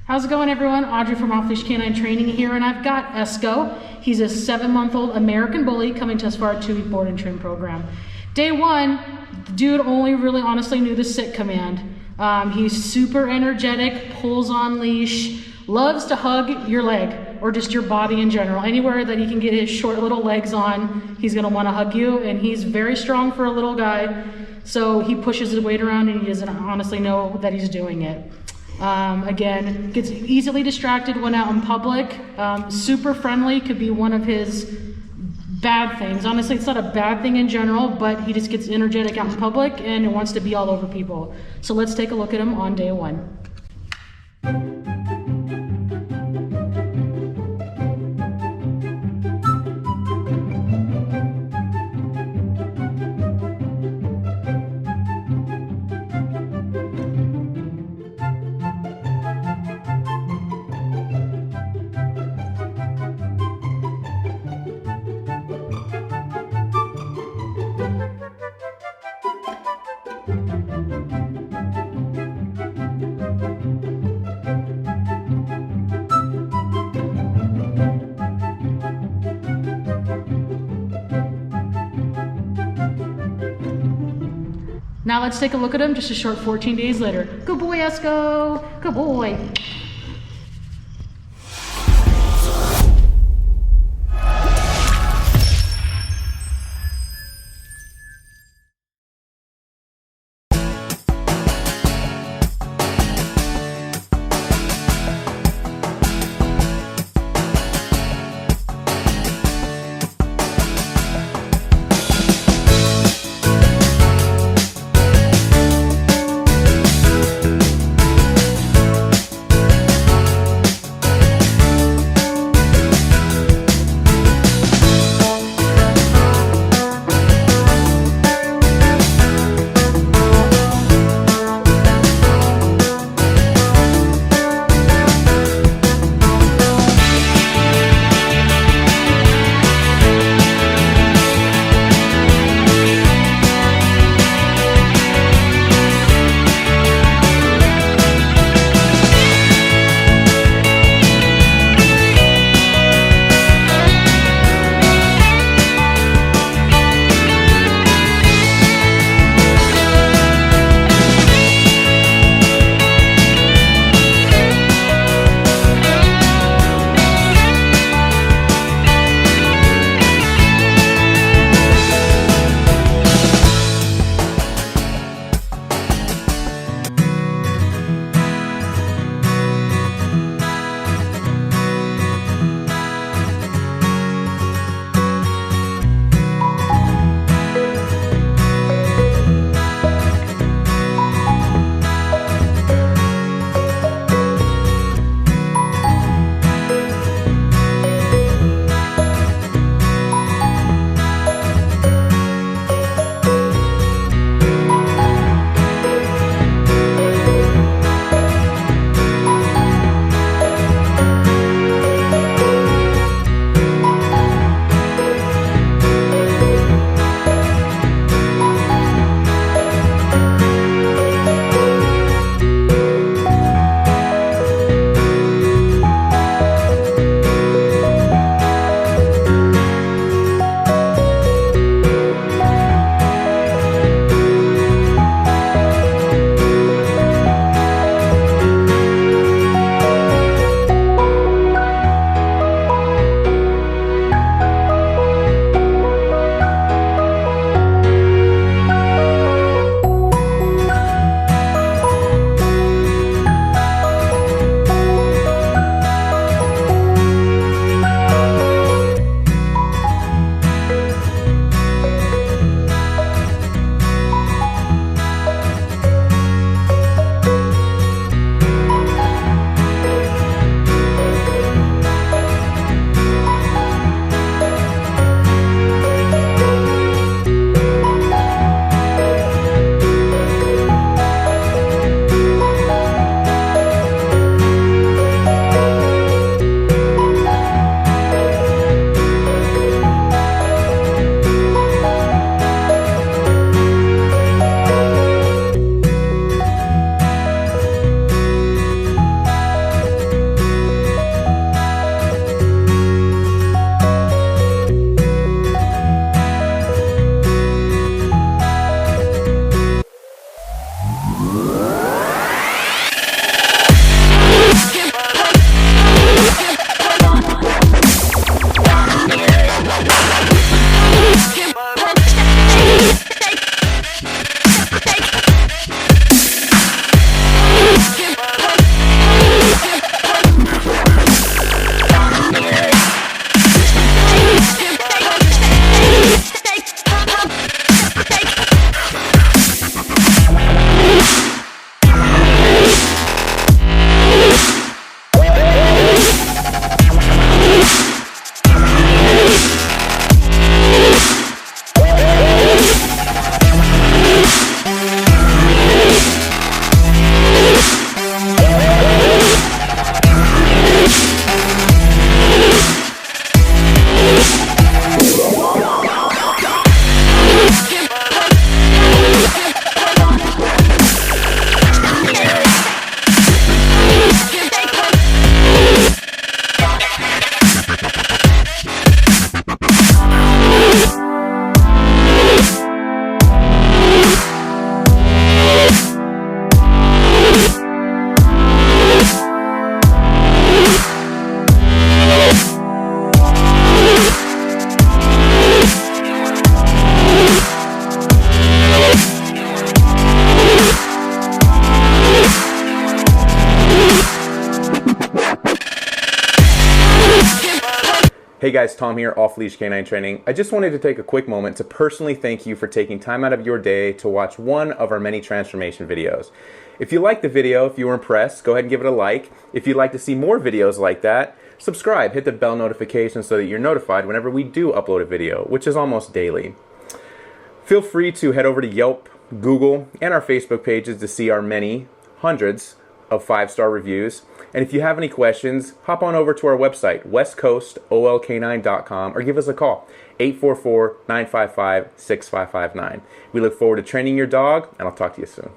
How's it going, everyone? Audrey from Off Leash Canine Training here, and I've got Esco. He's a 7-month-old American bully coming to us for our 2-week board and train program. Day one, the dude only really honestly knew the sit command. He's super energetic, pulls on leash, loves to hug your leg or just your body in general. Anywhere that he can get his short little legs on, he's gonna wanna hug you, and he's very strong for a little guy. So he pushes his weight around and he doesn't honestly know that he's doing it. Again, gets easily distracted when out in public. Super friendly could be one of his bad things. Honestly, it's not a bad thing in general, but he just gets energetic out in public and wants to be all over people. So let's take a look at him on day one. Now let's take a look at him just a short 14 days later. Good boy, Esco. Good boy. Hey guys, Tom here, Off Leash Canine Training. I just wanted to take a quick moment to personally thank you for taking time out of your day to watch one of our many transformation videos. If you liked the video, if you were impressed, go ahead and give it a like. If you'd like to see more videos like that, subscribe, hit the bell notification so that you're notified whenever we do upload a video, which is almost daily. Feel free to head over to Yelp, Google, and our Facebook pages to see our many hundreds of 5-star reviews. And if you have any questions, hop on over to our website, westcoastolk9.com, or give us a call, 844-955-6559. We look forward to training your dog, and I'll talk to you soon.